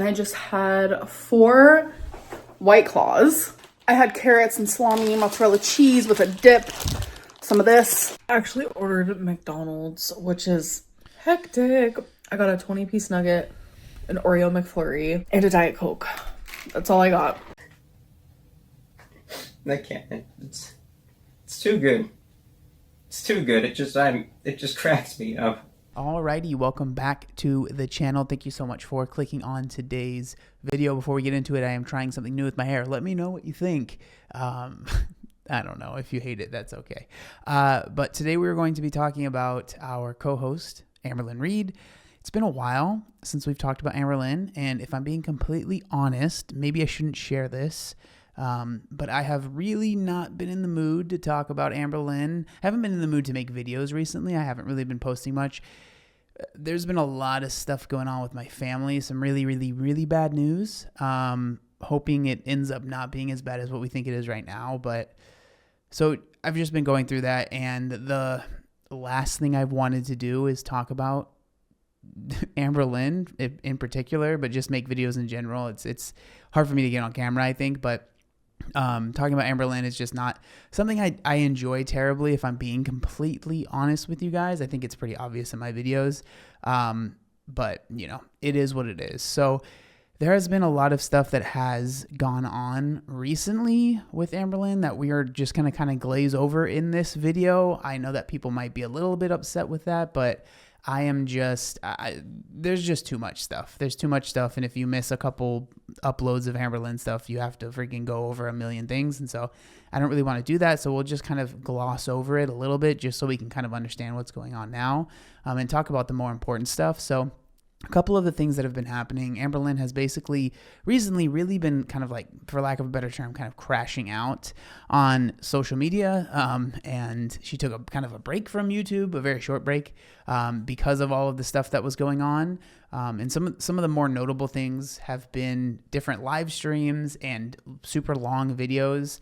I just had 4 White Claws. I had carrots and salami, mozzarella cheese with a dip, some of this. I actually ordered McDonald's, which is hectic. I got a 20-piece nugget, an Oreo McFlurry, and a Diet Coke. That's all I got. I can't. It's too good. It's too good. It just cracks me up. Alrighty, welcome back to the channel. Thank you so much for clicking on today's video. Before we get into it, I am trying something new with my hair. Let me know what you think. I don't know. If you hate it, that's okay. But today we're going to be talking about our co-host, Amberlynn Reed. It's been a while since we've talked about Amberlynn, and if I'm being completely honest, maybe I shouldn't share this, but I have really not been in the mood to talk about Amberlynn. I haven't been in the mood to make videos recently. I haven't really been posting much. There's been a lot of stuff going on with my family, some really bad news. Hoping it ends up not being as bad as what we think it is right now. But so I've just been going through that, and the last thing I've wanted to do is talk about Amberlynn in particular, but just make videos in general. It's hard for me to get on camera, I think, but talking about Amberlynn is just not something I enjoy terribly, if I'm being completely honest with you guys. I think it's pretty obvious in my videos, but you know, it is what it is. So there has been a lot of stuff that has gone on recently with Amberlynn that we are just going to kind of glaze over in this video. I know that people might be a little bit upset with that, but I am just, there's just too much stuff. There's too much stuff. And if you miss a couple uploads of Amberlynn stuff, you have to freaking go over a million things. And so I don't really want to do that. So we'll just kind of gloss over it a little bit just so we can kind of understand what's going on now, and talk about the more important stuff. So a couple of the things that have been happening, Amberlynn has basically recently really been kind of like, for lack of a better term, kind of crashing out on social media. And she took a kind of a break from YouTube, a very short break, because of all of the stuff that was going on. And some of the more notable things have been different live streams and super long videos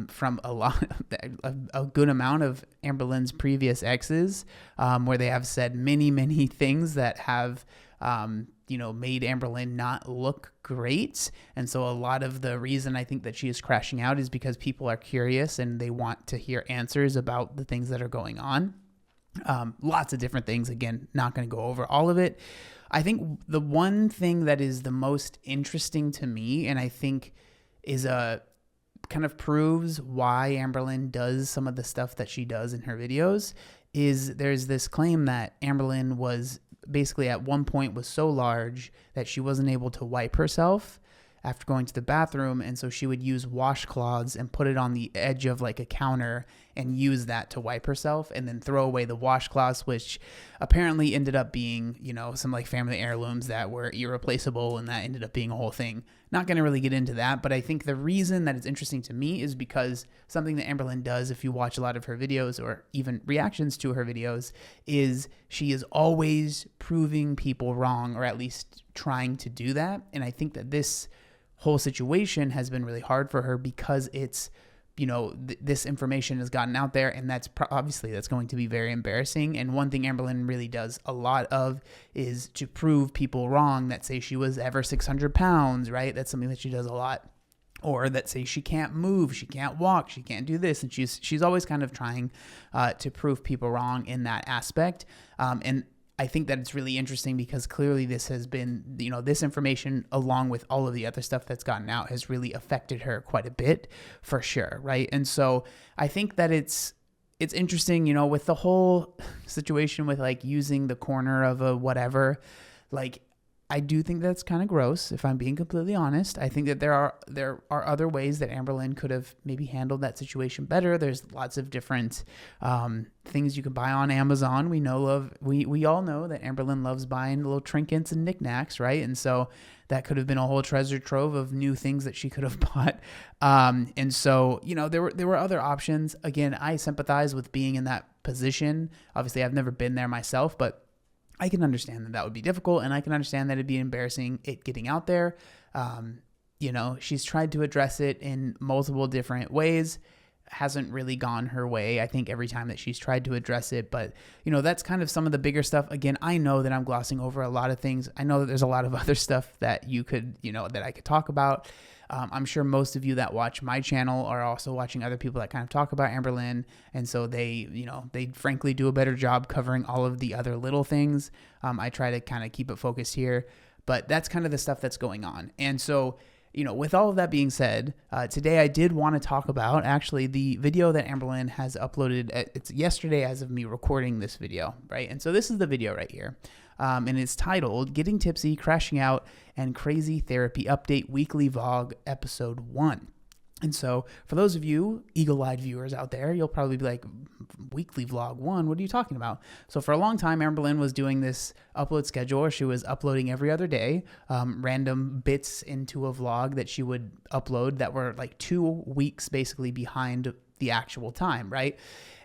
from a good amount of Amberlynn's previous exes, where they have said many things that have, made Amberlynn not look great. And so a lot of the reason I think that she is crashing out is because people are curious and they want to hear answers about the things that are going on. Lots of different things. Again, not going to go over all of it. I think the one thing that is the most interesting to me, and I think is kind of proves why Amberlynn does some of the stuff that she does in her videos, is there's this claim that Amberlynn was basically at one point was so large that she wasn't able to wipe herself after going to the bathroom. And so she would use washcloths and put it on the edge of like a counter and use that to wipe herself, and then throw away the washcloths, which apparently ended up being, some like family heirlooms that were irreplaceable, and that ended up being a whole thing. Not going to really get into that, but I think the reason that it's interesting to me is because something that Amberlynn does, if you watch a lot of her videos or even reactions to her videos, is she is always proving people wrong, or at least trying to do that. And I think that this whole situation has been really hard for her because it's, this information has gotten out there, and that's obviously that's going to be very embarrassing. And one thing Amberlynn really does a lot of is to prove people wrong that say she was ever 600 pounds, right? That's something that she does a lot. Or that say she can't move, she can't walk, she can't do this. And she's always kind of trying to prove people wrong in that aspect. And I think that it's really interesting because clearly this has been, this information along with all of the other stuff that's gotten out has really affected her quite a bit, for sure, right? And so I think that it's interesting, with the whole situation with like using the corner of a whatever, like I do think that's kind of gross, if I'm being completely honest. I think that there are other ways that Amberlynn could have maybe handled that situation better. There's lots of different things you can buy on Amazon. We all know that Amberlynn loves buying little trinkets and knickknacks, right? And so that could have been a whole treasure trove of new things that she could have bought. And so, there were other options. Again, I sympathize with being in that position. Obviously, I've never been there myself, but I can understand that would be difficult, and I can understand that it'd be embarrassing it getting out there. She's tried to address it in multiple different ways. hasn't really gone her way, I think, every time that she's tried to address it. But, you know, that's kind of some of the bigger stuff. Again, I know that I'm glossing over a lot of things. I know that there's a lot of other stuff that you could, you know, that I could talk about. I'm sure most of you that watch my channel are also watching other people that kind of talk about Amberlynn. And so they, you know, they frankly do a better job covering all of the other little things. I try to kind of keep it focused here, but that's kind of the stuff that's going on. And so, you know, with all of that being said, today I did want to talk about actually the video that Amberlynn has uploaded. It's yesterday as of me recording this video, right? And so this is the video right here. And it's titled Getting Tipsy, Crashing Out, and Crazy Therapy Update Weekly Vlog Episode 1. And so for those of you eagle-eyed viewers out there, you'll probably be like, weekly vlog 1, what are you talking about? So for a long time, Amberlynn was doing this upload schedule where she was uploading every other day, random bits into a vlog that she would upload that were like 2 weeks basically behind the actual time, right?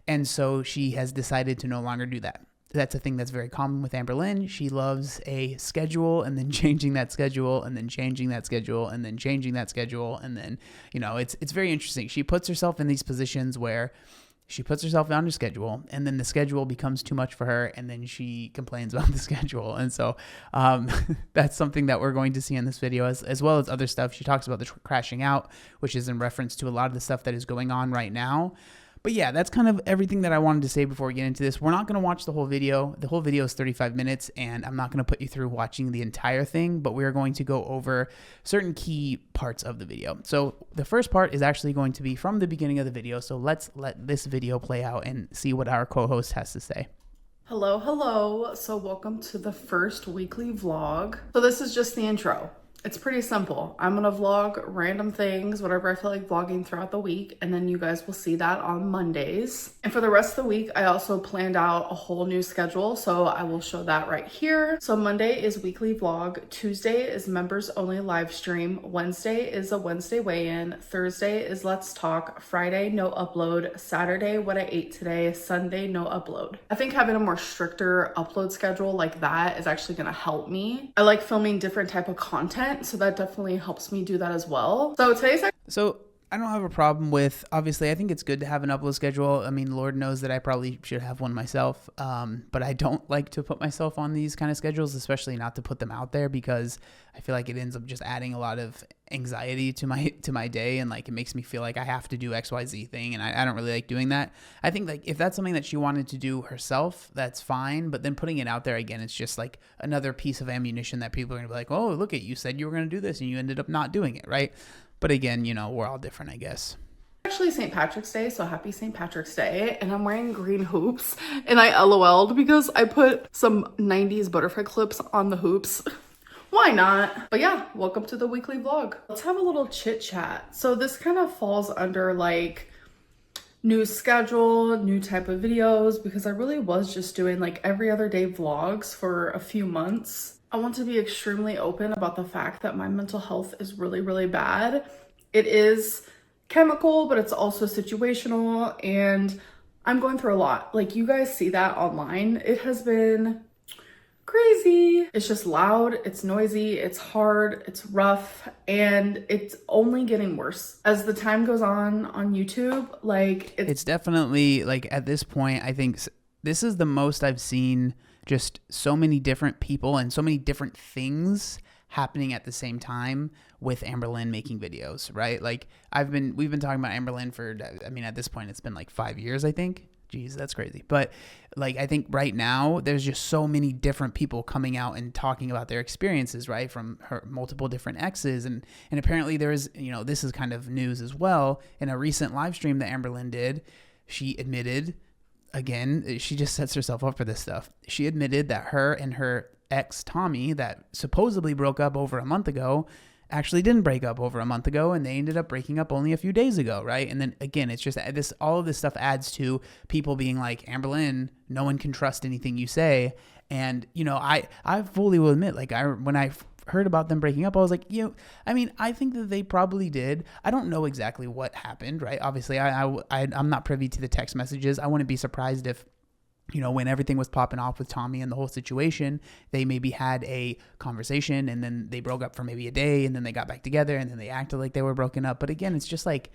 And so she has decided to no longer do that. That's a thing that's very common with Amberlynn. She loves a schedule and then changing that schedule and then changing that schedule and then changing that schedule. And then, you know, it's very interesting. She puts herself in these positions where she puts herself on a schedule and then the schedule becomes too much for her and then she complains about the schedule. And so that's something that we're going to see in this video as well as other stuff. She talks about the crashing out, which is in reference to a lot of the stuff that is going on right now. But yeah, that's kind of everything that I wanted to say before we get into this. We're not going to watch the whole video. The whole video is 35 minutes, and I'm not going to put you through watching the entire thing, but we are going to go over certain key parts of the video. So the first part is actually going to be from the beginning of the video, so let's let this video play out and see what our co-host has to say. Hello. So welcome to the first weekly vlog. So this is just the intro. It's pretty simple. I'm gonna vlog random things, whatever I feel like vlogging throughout the week, and then you guys will see that on Mondays. And for the rest of the week, I also planned out a whole new schedule, so I will show that right here. So Monday is weekly vlog, Tuesday is members only live stream, Wednesday is a Wednesday weigh-in, Thursday is Let's Talk, Friday no upload, Saturday what I ate today, Sunday no upload. I think having a more stricter upload schedule like that is actually gonna help me. I like filming different type of content, so that definitely helps me do that as well. So I don't have a problem with, obviously, I think it's good to have an upload schedule. I mean, Lord knows that I probably should have one myself, but I don't like to put myself on these kind of schedules, especially not to put them out there because I feel like it ends up just adding a lot of anxiety to my day, and like it makes me feel like I have to do XYZ thing, and I don't really like doing that. I think like if that's something that she wanted to do herself, that's fine, but then putting it out there again, it's just like another piece of ammunition that people are gonna be like, oh, look at you said you were gonna do this and you ended up not doing it, right? But again, you know, we're all different, I guess. Actually St. Patrick's Day, so happy St. Patrick's Day, and I'm wearing green hoops, and I LOL'd because I put some 90s butterfly clips on the hoops. Why not? But yeah, welcome to the weekly vlog. Let's have a little chit chat. So this kind of falls under like new schedule, new type of videos, because I really was just doing like every other day vlogs for a few months. I want to be extremely open about the fact that my mental health is really, really bad. It is chemical, but it's also situational, and I'm going through a lot. Like you guys see that online. It has been crazy. It's just loud, it's noisy, it's hard, it's rough, and it's only getting worse as the time goes on YouTube. Like it's definitely like at this point, I think this is the most I've seen just so many different people and so many different things happening at the same time with Amberlynn making videos, right? Like we've been talking about Amberlynn for, I mean, at this point it's been like 5 years, I think. Jeez, that's crazy. But like, I think right now there's just so many different people coming out and talking about their experiences, right? From her multiple different exes. And apparently there is, you know, this is kind of news as well. In a recent live stream that Amberlynn did, she admitted, again, she just sets herself up for this stuff. She admitted that her and her ex, Tommy, that supposedly broke up over a month ago, actually didn't break up over a month ago, and they ended up breaking up only a few days ago, right? And then again, it's just this, all of this stuff adds to people being like, Amberlynn, no one can trust anything you say. And, you know, I fully will admit, like when I heard about them breaking up, I was like, you know, I mean, I think that they probably did. I don't know exactly what happened, right? Obviously, I'm not privy to the text messages. I wouldn't be surprised if, you know, when everything was popping off with Tommy and the whole situation, they maybe had a conversation and then they broke up for maybe a day and then they got back together and then they acted like they were broken up. But again, it's just like,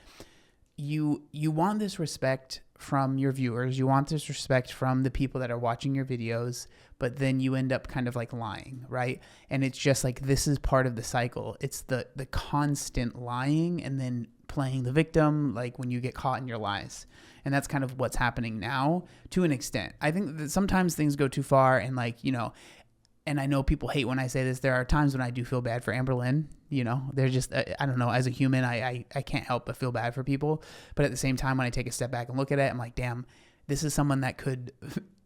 you want this respect from your viewers, you want this respect from the people that are watching your videos, but then you end up kind of like lying, right? And it's just like, this is part of the cycle. It's the constant lying and then playing the victim, like when you get caught in your lies. And that's kind of what's happening now to an extent. I think that sometimes things go too far, and like, you know, and I know people hate when I say this, there are times when I do feel bad for Amberlynn. You know, they're just, I don't know, as a human, I can't help but feel bad for people. But at the same time, when I take a step back and look at it, I'm like, damn, this is someone that could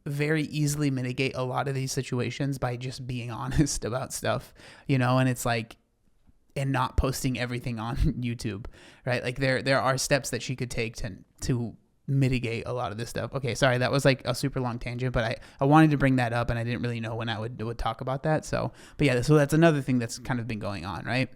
very easily mitigate a lot of these situations by just being honest about stuff, you know. And it's like, and not posting everything on YouTube, right? Like there are steps that she could take to mitigate a lot of this stuff. Okay, sorry, that was like a super long tangent, but I wanted to bring that up, and I didn't really know when I would talk about that. So, but yeah, so that's another thing that's kind of been going on, right?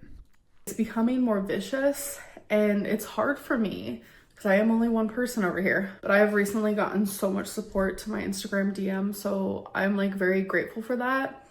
It's becoming more vicious, and it's hard for me because I am only one person over here. But I have recently gotten so much support to my Instagram DM, so I'm like very grateful for that.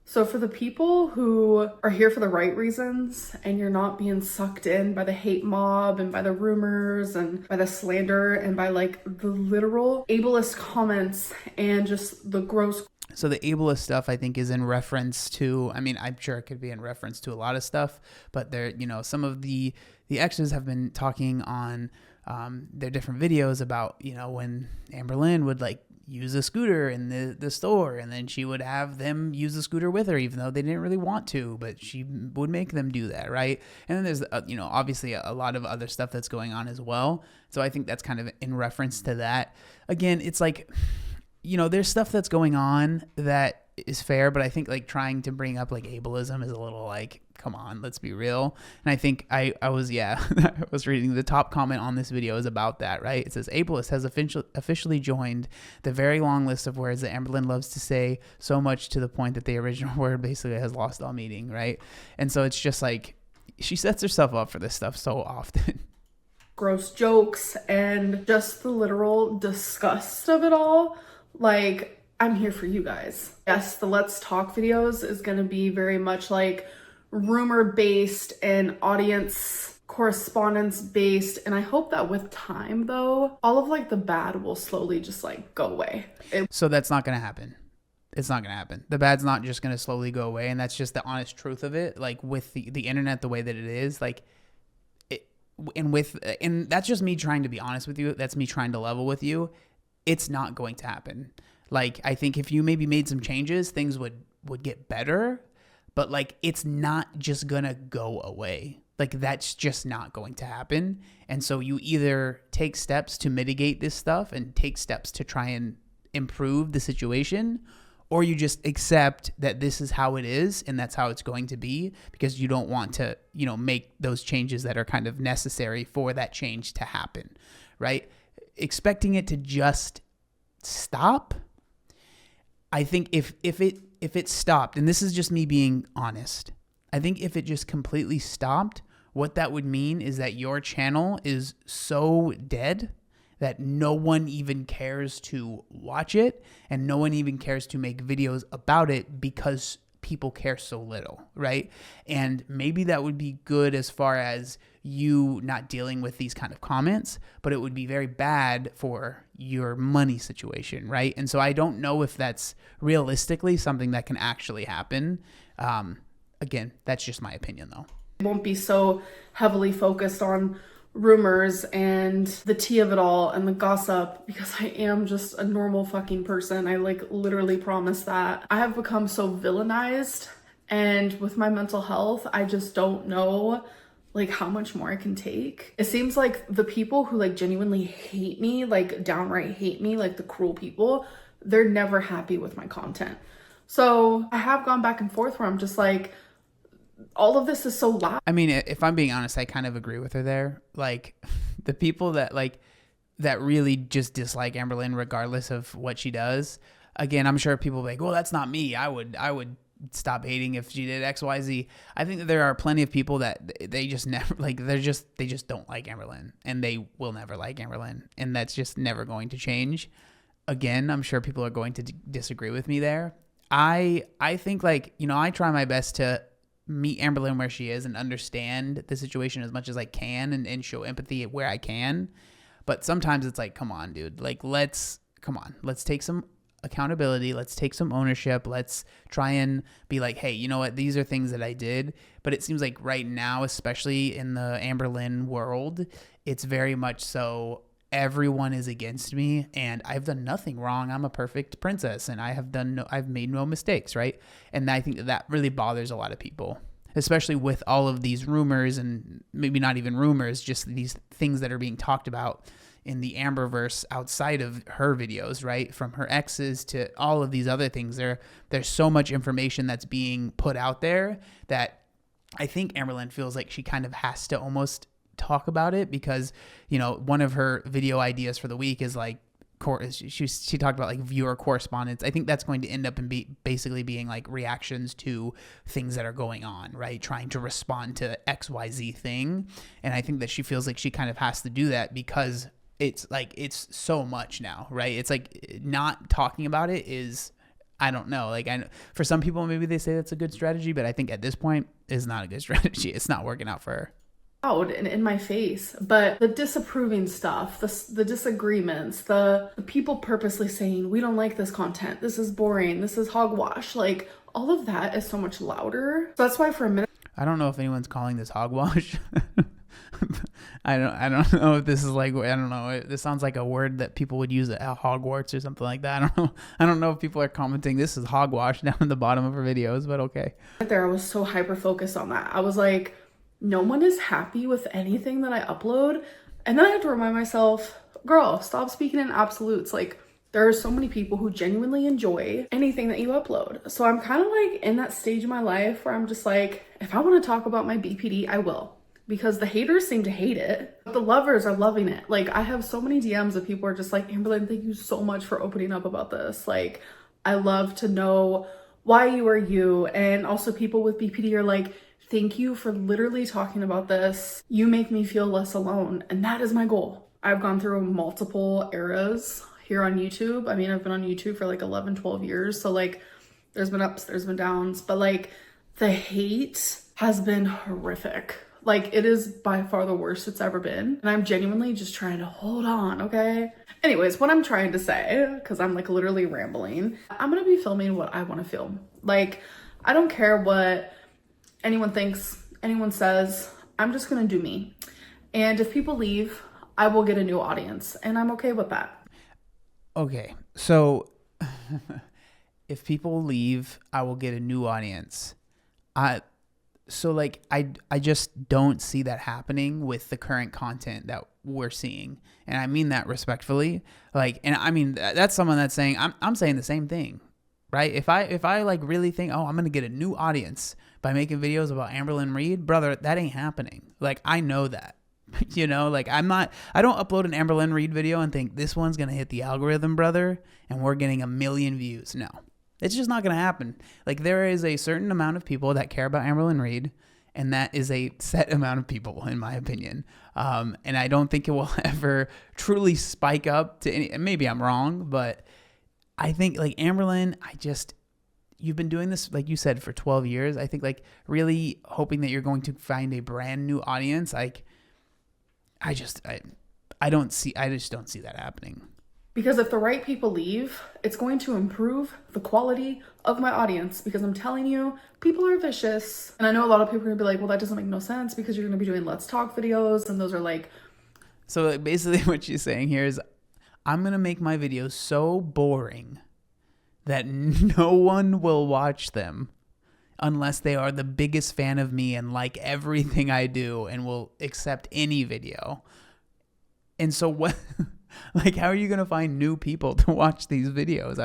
So for the people who are here for the right reasons and you're not being sucked in by the hate mob and by the rumors and by the slander and by like the literal ableist comments and just the gross. So the ableist stuff, I think, is in reference to, I mean, I'm sure it could be in reference to a lot of stuff, but there, you know, some of the exes have been talking on their different videos about, you know, when Amberlynn would like use a scooter in the store, and then she would have them use the scooter with her, even though they didn't really want to, but she would make them do that, right? And then there's, you know, obviously a lot of other stuff that's going on as well. So I think that's kind of in reference to that. Again, it's like, you know, there's stuff that's going on that is fair, but I think like trying to bring up like ableism is a little like, come on, let's be real. And I think I was reading the top comment on this video is about that, right? It says, ableist has officially joined the very long list of words that Amberlynn loves to say, so much to the point that the original word basically has lost all meaning, right? And so it's just like, she sets herself up for this stuff so often. Gross jokes and just the literal disgust of it all. Like, I'm here for you guys. Yes, the Let's Talk videos is going to be very much like rumor based and audience correspondence based. And I hope that with time though, all of like the bad will slowly just like go away. So that's not going to happen. It's not going to happen. The bad's not just going to slowly go away. And that's just the honest truth of it. Like with the internet, the way that it is, like, and that's just me trying to be honest with you. That's me trying to level with you. It's not going to happen. Like, I think if you maybe made some changes, things would get better, but like, it's not just gonna go away. Like, that's just not going to happen. And so you either take steps to mitigate this stuff and take steps to try and improve the situation, or you just accept that this is how it is and that's how it's going to be, because you don't want to, you know, make those changes that are kind of necessary for that change to happen, right? Expecting it to just stop, I think if it stopped, and this is just me being honest, I think if it just completely stopped, what that would mean is that your channel is so dead that no one even cares to watch it, and no one even cares to make videos about it because people care so little, right? And maybe that would be good as far as you not dealing with these kind of comments, but it would be very bad for your money situation, right? And so I don't know if that's realistically something that can actually happen. Again, that's just my opinion though. It won't be so heavily focused on rumors and the tea of it all and the gossip, because I am just a normal fucking person. I like literally promise that. I have become so villainized, and with my mental health, I just don't know like how much more I can take. It seems like the people who like genuinely hate me, like downright hate me, like the cruel people, they're never happy with my content. So I have gone back and forth where I'm just like, all of this is so loud. I mean, if I'm being honest, I kind of agree with her there. Like, the people that really just dislike Amberlynn regardless of what she does. Again, I'm sure people will be like, well, that's not me. I would stop hating if she did X, Y, Z. I think that there are plenty of people that they just never like. They just don't like Amberlynn, and they will never like Amberlynn, and that's just never going to change. Again, I'm sure people are going to disagree with me there. I think, like, you know, I try my best to meet Amberlynn where she is and understand the situation as much as I can and show empathy where I can. But sometimes it's like, come on, dude. Like, let's take some accountability. Let's take some ownership. Let's try and be like, hey, you know what? These are things that I did. But it seems like right now, especially in the Amberlynn world, it's very much so everyone is against me and I've done nothing wrong. I'm a perfect princess and I've made no mistakes, right? And I think that really bothers a lot of people, especially with all of these rumors, and maybe not even rumors, just these things that are being talked about in the Amberverse outside of her videos, right? From her exes to all of these other things. There's so much information that's being put out there that I think Amberlynn feels like she kind of has to almost talk about it, because, you know, one of her video ideas for the week is like, she talked about like viewer correspondence. I think that's going to end up in basically being like reactions to things that are going on, right? Trying to respond to XYZ thing. And I think that she feels like she kind of has to do that because it's like, it's so much now, right? It's like not talking about it is, I don't know. Like, for some people, maybe they say that's a good strategy, but I think at this point is not a good strategy. It's not working out for her. Out and in my face, but the disapproving stuff, the disagreements, the people purposely saying we don't like this content, this is boring, this is hogwash, like all of that is so much louder. So that's why for a minute, I don't know if anyone's calling this hogwash. I don't know if this is like, I don't know. This sounds like a word that people would use at Hogwarts or something like that. I don't know if people are commenting this is hogwash down in the bottom of her videos, but okay. There, I was so hyper focused on that. I was like, no one is happy with anything that I upload. And then I have to remind myself, girl, stop speaking in absolutes. Like, there are so many people who genuinely enjoy anything that you upload. So I'm kind of like in that stage of my life where I'm just like, if I want to talk about my BPD, I will. Because the haters seem to hate it, but the lovers are loving it. Like, I have so many DMs of people are just like, Amberlynn, thank you so much for opening up about this. Like, I love to know why you are you. And also people with BPD are like, thank you for literally talking about this. You make me feel less alone. And that is my goal. I've gone through multiple eras here on YouTube. I mean, I've been on YouTube for like 11, 12 years. So like, there's been ups, there's been downs, but like the hate has been horrific. Like, it is by far the worst it's ever been. And I'm genuinely just trying to hold on, okay? Anyways, what I'm trying to say, because I'm like literally rambling, I'm gonna be filming what I want to film. Like, I don't care what anyone thinks, anyone says. I'm just gonna do me. And if people leave, I will get a new audience, and I'm okay with that. Okay, so if people leave, I will get a new audience. So like I just don't see that happening with the current content that we're seeing, and I mean that respectfully. Like, and I mean that's someone that's saying I'm saying the same thing, right? If I like really think, oh, I'm gonna get a new audience by making videos about Amberlynn Reed, brother, that ain't happening. Like, I know that. You know, like I don't upload an Amberlynn Reed video and think this one's going to hit the algorithm, brother, and we're getting 1 million views. No, it's just not going to happen. Like, there is a certain amount of people that care about Amberlynn Reed, and that is a set amount of people, in my opinion. And I don't think it will ever truly spike up to any, maybe I'm wrong, but I think like Amberlynn, you've been doing this, like you said, for 12 years. I think like really hoping that you're going to find a brand new audience. Like, I just don't see that happening. Because if the right people leave, it's going to improve the quality of my audience, because I'm telling you, people are vicious. And I know a lot of people are gonna be like, well, that doesn't make no sense because you're gonna be doing Let's Talk videos, and those are like. So basically what she's saying here is, I'm gonna make my videos so boring that no one will watch them unless they are the biggest fan of me and like everything I do and will accept any video. And so what, like, how are you going to find new people to watch these videos?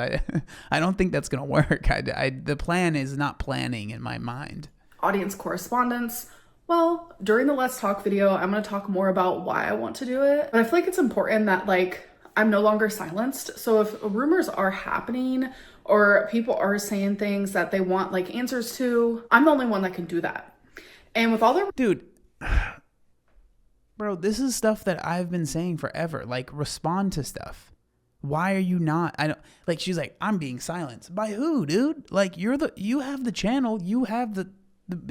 I don't think that's going to work. The plan is not planning in my mind. Audience correspondence. Well, during the Let's Talk video, I'm going to talk more about why I want to do it. But I feel like it's important that like I'm no longer silenced. So if rumors are happening or people are saying things that they want like answers to, I'm the only one that can do that. And with all their dude, bro, this is stuff that I've been saying forever. Like, respond to stuff. Why are you not? I don't like. She's like, I'm being silenced by who, dude? Like, you have the channel, you have the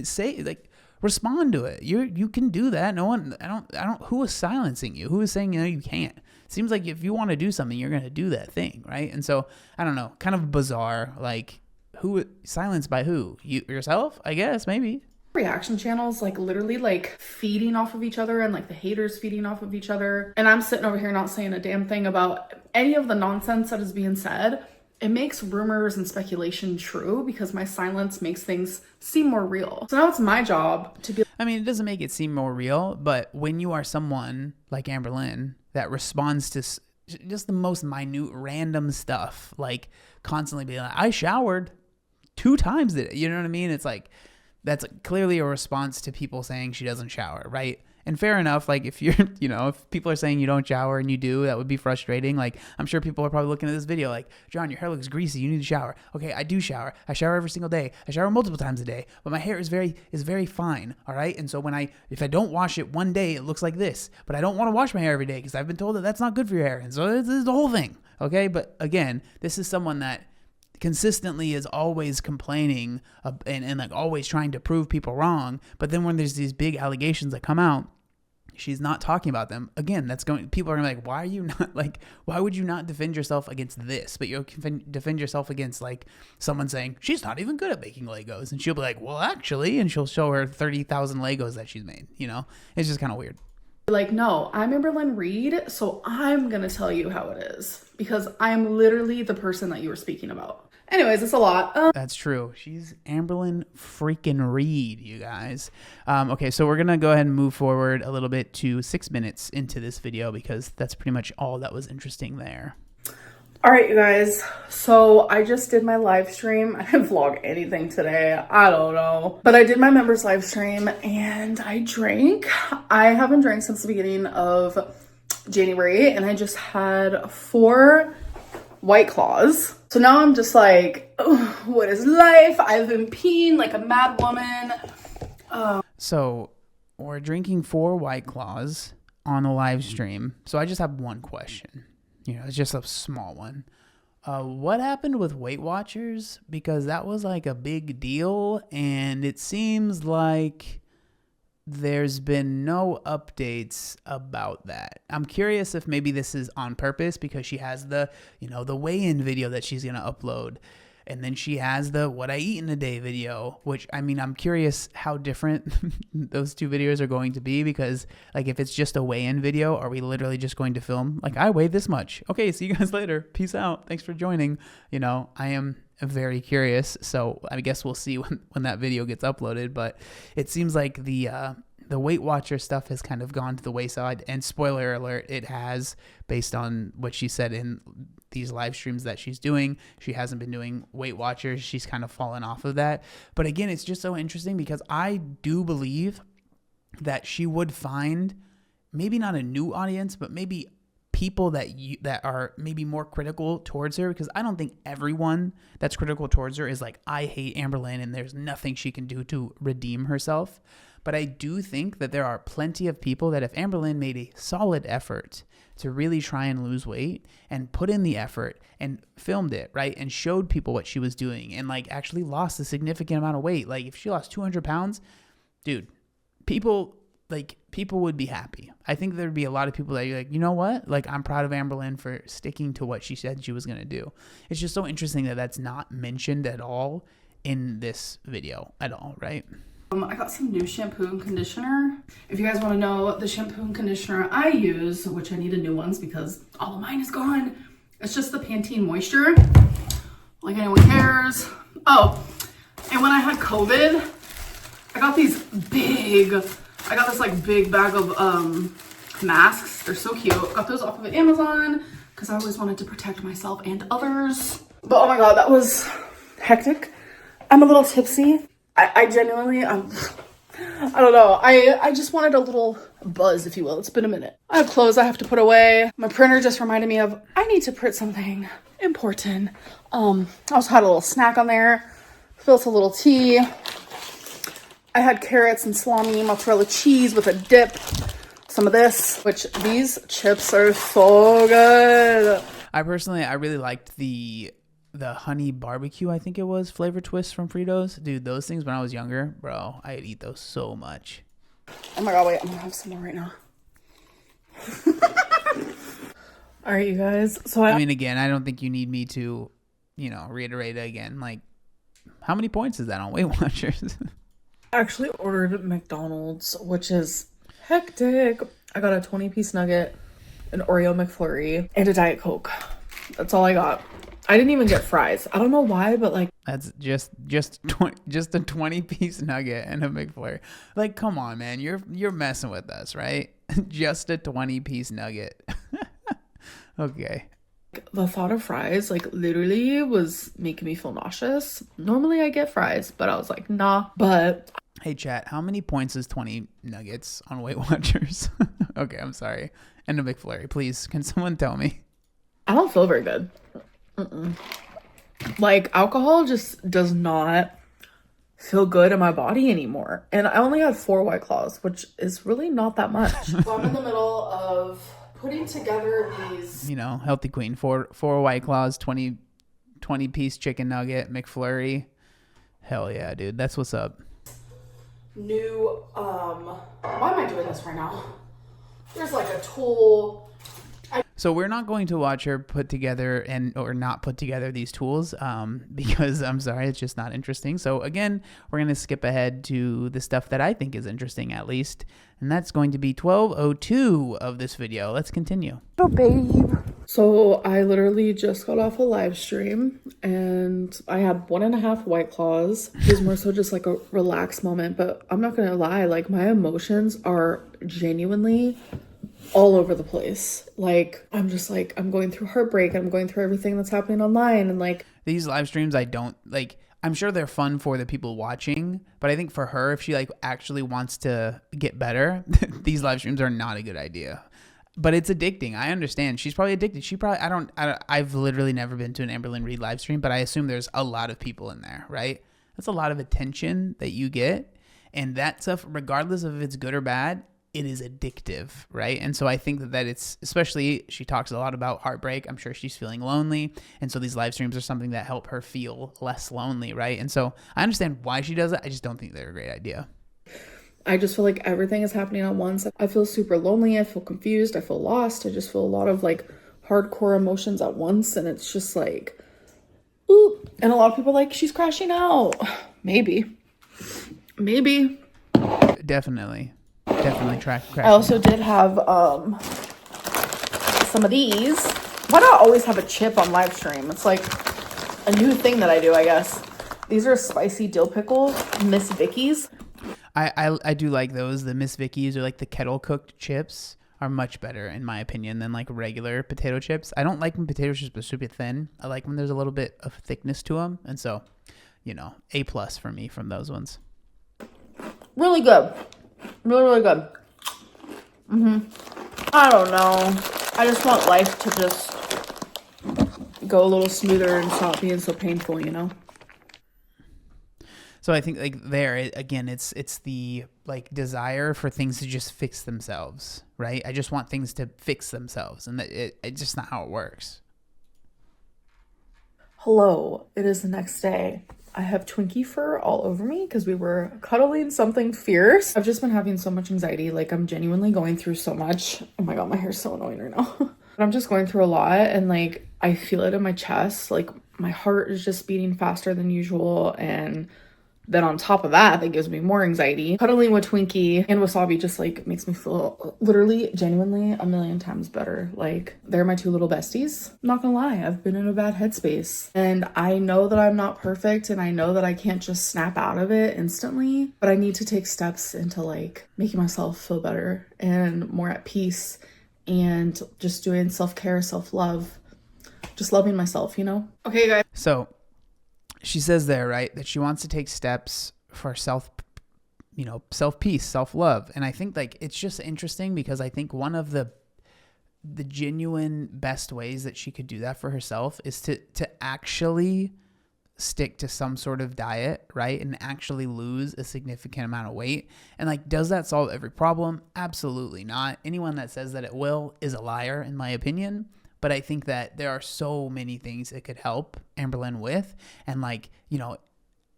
say, like, respond to it. You can do that. No one, I don't, who is silencing you? Who is saying, you can't? It seems like if you want to do something, you're going to do that thing, right? And so, I don't know, kind of bizarre, like, who, silenced by who? Yourself, I guess, maybe. Reaction channels, like, literally, like, feeding off of each other, and, like, the haters feeding off of each other. And I'm sitting over here not saying a damn thing about any of the nonsense that is being said. It makes rumors and speculation true because my silence makes things seem more real. So now it's my job to be... I mean, it doesn't make it seem more real, but when you are someone like Amberlynn that responds to just the most minute random stuff, like constantly being like, I showered 2 times today. You know what I mean? It's like, that's clearly a response to people saying she doesn't shower, right? And fair enough, like, if you're, if people are saying you don't shower and you do, that would be frustrating. Like, I'm sure people are probably looking at this video like, John, your hair looks greasy, you need to shower. Okay, I do shower. I shower every single day. I shower multiple times a day, but my hair is very fine, all right? And so if I don't wash it one day, it looks like this. But I don't want to wash my hair every day because I've been told that that's not good for your hair. And so this is the whole thing, okay? But again, this is someone that consistently is always complaining and like always trying to prove people wrong. But then when there's these big allegations that come out, she's not talking about them. Again, people are gonna be like, why would you not defend yourself against this? But you'll defend yourself against, like, someone saying she's not even good at making Legos, and she'll be like, well, actually, and she'll show her 30,000 Legos that she's made. It's just kind of weird. Like, no, I'm Amberlynn Reed, so I'm gonna tell you how it is because I'm literally the person that you were speaking about. Anyways, it's a lot. That's true. She's Amberlynn freaking Reed, you guys. Okay, so we're going to go ahead and move forward a little bit to 6 minutes into this video because that's pretty much all that was interesting there. All right, you guys. So I just did my live stream. I didn't vlog anything today. I don't know. But I did my members live stream and I drank. I haven't drank since the beginning of January and I just had 4 White Claws. So now I'm just like, oh, what is life? I've been peeing like a mad woman. So we're drinking 4 White Claws on the live stream. So I just have one question. It's just a small one. What happened with Weight Watchers? Because that was like a big deal. And it seems like there's been no updates about that. I'm curious if maybe this is on purpose because she has the weigh-in video that she's going to upload. And then she has the what I eat in a day video, which, I mean, I'm curious how different those 2 videos are going to be because, like, if it's just a weigh-in video, are we literally just going to film, like, I weigh this much. Okay, see you guys later. Peace out. Thanks for joining. I am very curious. So I guess we'll see when that video gets uploaded. But it seems like the Weight Watcher stuff has kind of gone to the wayside. And spoiler alert, it has, based on what she said in these live streams that she's doing. She hasn't been doing Weight Watchers. She's kind of fallen off of that. But again, it's just so interesting because I do believe that she would find maybe not a new audience, but maybe people that are maybe more critical towards her, because I don't think everyone that's critical towards her is like, I hate Amberlynn and there's nothing she can do to redeem herself. But I do think that there are plenty of people that if Amberlynn made a solid effort to really try and lose weight and put in the effort and filmed it, right, and showed people what she was doing and like actually lost a significant amount of weight, like if she lost 200 pounds, dude, people would be happy. I think there'd be a lot of people that you're like, you know what? Like, I'm proud of Amberlynn for sticking to what she said she was going to do. It's just so interesting that that's not mentioned at all in this video at all, right? I got some new shampoo and conditioner. If you guys want to know the shampoo and conditioner I use, which I need a new ones because all of mine is gone, it's just the Pantene Moisture. Like anyone cares. Oh, and when I had COVID, I got this like big bag of masks. They're so cute. Got those off of Amazon because I always wanted to protect myself and others. But oh my god, that was hectic. I'm a little tipsy. I genuinely, I don't know. I just wanted a little buzz, if you will. It's been a minute. I have clothes I have to put away. My printer just reminded me of, I need to print something important. I also had a little snack on there. Built a little tea. I had carrots and salami, mozzarella cheese with a dip. Some of this, which these chips are so good. I really liked the the honey barbecue, I think it was, flavor twist from Fritos. Dude, those things when I was younger, bro, I'd eat those so much. Oh my god, wait, I'm gonna have some more right now. All right, you guys. So I mean, again, I don't think you need me to, reiterate it again. Like, how many points is that on Weight Watchers? I actually ordered McDonald's, which is hectic. I got a 20-piece nugget, an Oreo McFlurry, and a Diet Coke. That's all I got. I didn't even get fries. I don't know why, but like that's just a 20-piece nugget and a McFlurry. Like, come on, man, you're messing with us, right? Just a 20-piece nugget. Okay. The thought of fries, like, literally was making me feel nauseous. Normally I get fries, but I was like, nah. But hey, chat, how many points is 20 nuggets on Weight Watchers? Okay, I'm sorry. And a McFlurry, please. Can someone tell me? I don't feel very good. Like, alcohol just does not feel good in my body anymore. And I only had 4 White Claws, which is really not that much. So I'm in the middle of putting together these, healthy queen, four White Claws, 20-piece chicken nugget, McFlurry. Hell yeah, dude. That's what's up. New, why am I doing this right now? There's like a tool. So we're not going to watch her put together or not put together these tools because I'm sorry, it's just not interesting. So again, we're going to skip ahead to the stuff that I think is interesting at least. And that's going to be 12:02 of this video. Let's continue. Oh, babe. So I literally just got off a live stream and I had 1.5 White Claws. It was more so just like a relaxed moment, but I'm not going to lie. Like, my emotions are genuinely all over the place. Like, I'm just like, I'm going through heartbreak. I'm going through everything that's happening online. And like, these live streams, I don't like, I'm sure they're fun for the people watching, but I think for her, if she like actually wants to get better, these live streams are not a good idea. But it's addicting. I understand. She's probably addicted. I've literally never been to an Amberlynn Reed live stream, but I assume there's a lot of people in there, right? That's a lot of attention that you get. And that stuff, regardless of if it's good or bad, it is addictive, right? And so I think that it's, especially, she talks a lot about heartbreak. I'm sure she's feeling lonely. And so these live streams are something that help her feel less lonely, right? And so I understand why she does it. I just don't think they're a great idea. I just feel like everything is happening at once. I feel super lonely. I feel confused. I feel lost. I just feel a lot of like hardcore emotions at once. And it's just like, ooh. And a lot of people are like, she's crashing out. Maybe. Definitely crash. I also did have some of these. Why not always have a chip on live stream? It's like a new thing that I do, I guess. These are spicy dill pickle Miss Vicky's. I do like those. The Miss Vicky's or like the kettle cooked chips are much better in my opinion than like regular potato chips. I don't like when potato chips are super thin. I like when there's a little bit of thickness to them. And so, A+ for me from those ones. Really good. Really good. I don't know. I just want life to just go a little smoother and stop being so painful, So I think like there again, it's the like desire for things to just fix themselves, right? I just want things to fix themselves, and it's just not how it works. Hello, it is the next day. I have Twinkie fur all over me because we were cuddling something fierce. I've just been having so much anxiety. Like, I'm genuinely going through so much. Oh my god, my hair's so annoying right now. But I'm just going through a lot, and like I feel it in my chest. Like, my heart is just beating faster than usual, and then on top of that gives me more anxiety. Cuddling with Twinkie and Wasabi just like makes me feel literally genuinely a million times better. Like, they're my 2 little besties. I'm not gonna lie, I've been in a bad headspace, and I know that I'm not perfect, and I know that I can't just snap out of it instantly, but I need to take steps into like making myself feel better and more at peace, and just doing self-care, self-love, just loving myself, Okay, guys. So she says there, right, that she wants to take steps for self-peace, self-love. And I think like it's just interesting because I think one of the genuine best ways that she could do that for herself is to actually stick to some sort of diet, right? And actually lose a significant amount of weight. And like, does that solve every problem? Absolutely not. Anyone that says that it will is a liar, in my opinion. But I think that there are so many things that could help Amberlynn with. And like, you know,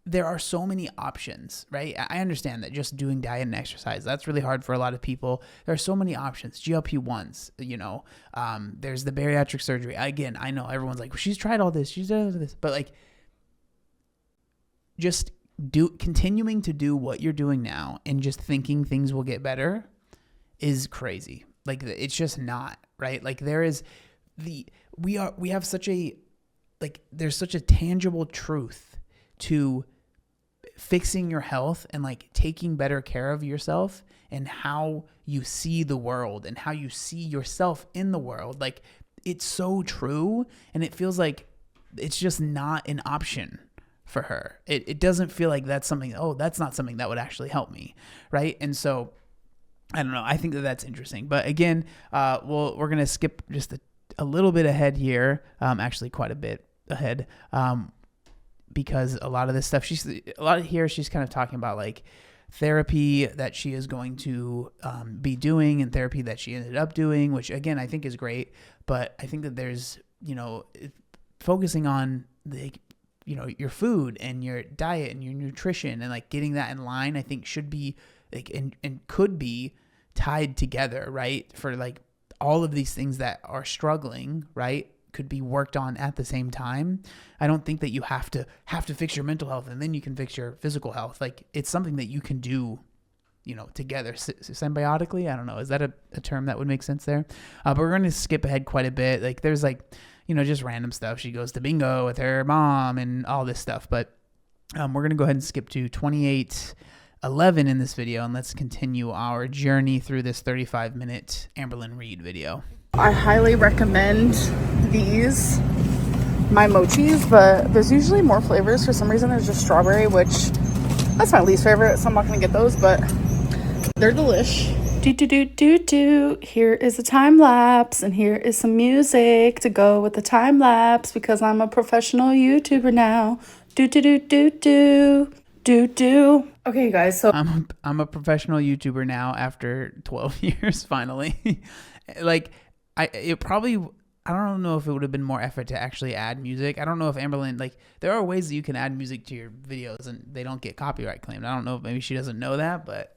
there are so many options, right? I understand that just doing diet and exercise, that's really hard for a lot of people. There are so many options. GLP-1s, you know, there's the bariatric surgery. Again, I know everyone's like, well, she's tried all this, she's done this, but like, just continuing to do what you're doing now and just thinking things will get better is crazy. Like, it's just not, right? Like, there's such a tangible truth to fixing your health and like taking better care of yourself and how you see the world and how you see yourself in the world. Like, it's so true, and it feels like it's just not an option for her. It doesn't feel like that's something, oh, that's not something that would actually help me, right? And so I don't know. I think that that's interesting. But again, we're going to skip just a little bit ahead here, actually quite a bit ahead, because a lot of this stuff, she's kind of talking about like therapy that she is going to be doing and therapy that she ended up doing, which again, I think is great. But I think that there's, you know, focusing on the, you know, your food and your diet and your nutrition and like getting that in line, I think should be like, and could be tied together, right? For like all of these things that are struggling, right, could be worked on at the same time. I don't think that you have to fix your mental health and then you can fix your physical health. Like, it's something that you can do, you know, together symbiotically. I don't know. Is that a term that would make sense there? But we're going to skip ahead quite a bit. Like, there's like, you know, just random stuff. She goes to bingo with her mom and all this stuff. But we're going to go ahead and skip to 28:11 in this video, and let's continue our journey through this 35-minute Amberlynn Reed video. I highly recommend these, my mochis, but there's usually more flavors. For some reason, there's just strawberry, which that's my least favorite, so I'm not going to get those, but they're delish. Here is a time lapse, and here is some music to go with the time lapse because I'm a professional YouTuber now. Okay, guys, so I'm a professional YouTuber now after 12 years, finally. Like, I don't know if it would have been more effort to actually add music. I don't know if Amberlynn, like, there are ways that you can add music to your videos and they don't get copyright claimed. I don't know if maybe she doesn't know that, but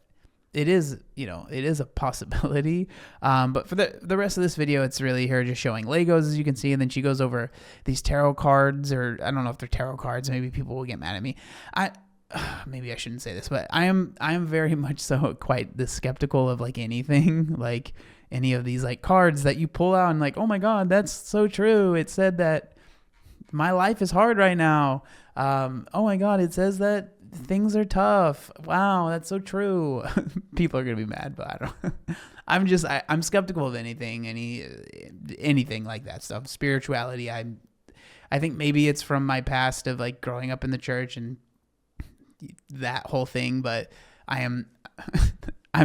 it is, you know, it is a possibility. But for the rest of this video, it's really her just showing Legos, as you can see, and then she goes over these tarot cards, or I don't know if they're tarot cards. Maybe people will get mad at me. Maybe I shouldn't say this, but I am very much so quite the skeptical of like anything, like any of these like cards that you pull out and like, oh my God, that's so true. It said that my life is hard right now. Oh my God, it says that things are tough. Wow, that's so true. People are gonna be mad, but I don't. I'm skeptical of anything like that stuff. Spirituality. I think maybe it's from my past of like growing up in the church and that whole thing, but I'm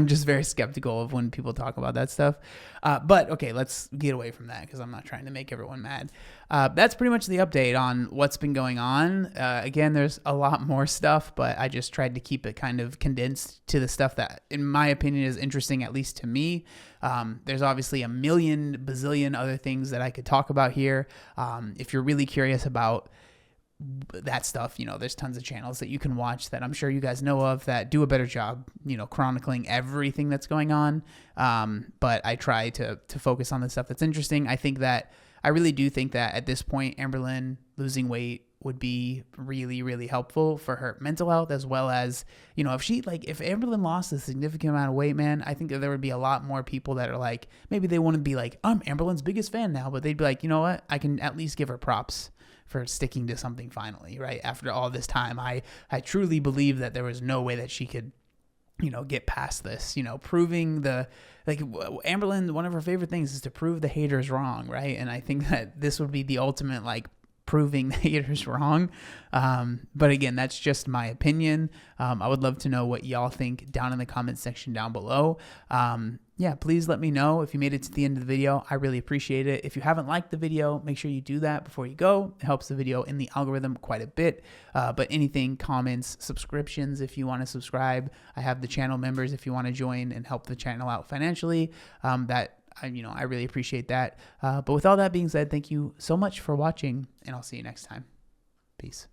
just very skeptical of when people talk about that stuff. But okay, let's get away from that because I'm not trying to make everyone mad. That's pretty much the update on what's been going on. Again, there's a lot more stuff, but I just tried to keep it kind of condensed to the stuff that, in my opinion, is interesting, at least to me. There's obviously a million bazillion other things that I could talk about here. If you're really curious about that stuff, you know, there's tons of channels that you can watch that I'm sure you guys know of that do a better job, you know, chronicling everything that's going on. But I try to focus on the stuff that's interesting. I really do think that at this point, Amberlynn losing weight would be really, really helpful for her mental health, as well as, you know, if Amberlynn lost a significant amount of weight, man, I think that there would be a lot more people that are like, maybe they wouldn't be like, I'm Amberlynn's biggest fan now, but they'd be like, you know what, I can at least give her props for sticking to something finally, right? After all this time, I truly believe that there was no way that she could, you know, get past this, you know, proving Amberlynn, one of her favorite things is to prove the haters wrong, right? And I think that this would be the ultimate, like, proving the haters wrong. But again, that's just my opinion. I would love to know what y'all think down in the comments section down below. Yeah, please let me know if you made it to the end of the video. I really appreciate it. If you haven't liked the video, make sure you do that before you go. It helps the video in the algorithm quite a bit. But anything, comments, subscriptions, if you want to subscribe. I have the channel members if you want to join and help the channel out financially. I really appreciate that. But with all that being said, thank you so much for watching, and I'll see you next time. Peace.